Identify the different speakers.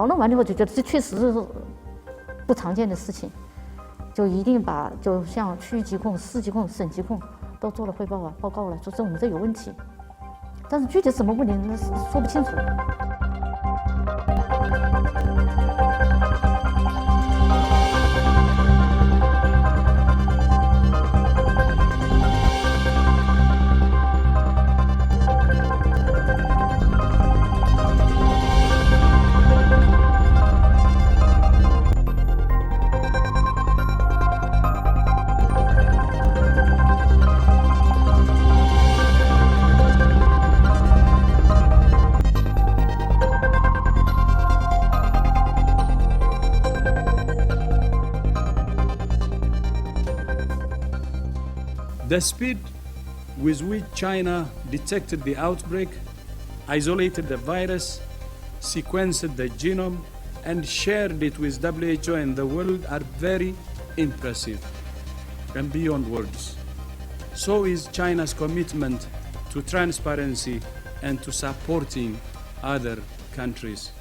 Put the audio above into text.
Speaker 1: 讨论完了以后就觉得这确实是不常见的事情，就一定就像区疾控、市疾控、省疾控都做了汇报报告了，说我们这有问题，但是具体什么问题那说不清楚。
Speaker 2: The speed with which China detected the outbreak, isolated the virus, sequenced the genome, and shared it with WHO and the world are very impressive and beyond words. So is China's commitment to transparency and to supporting other countries.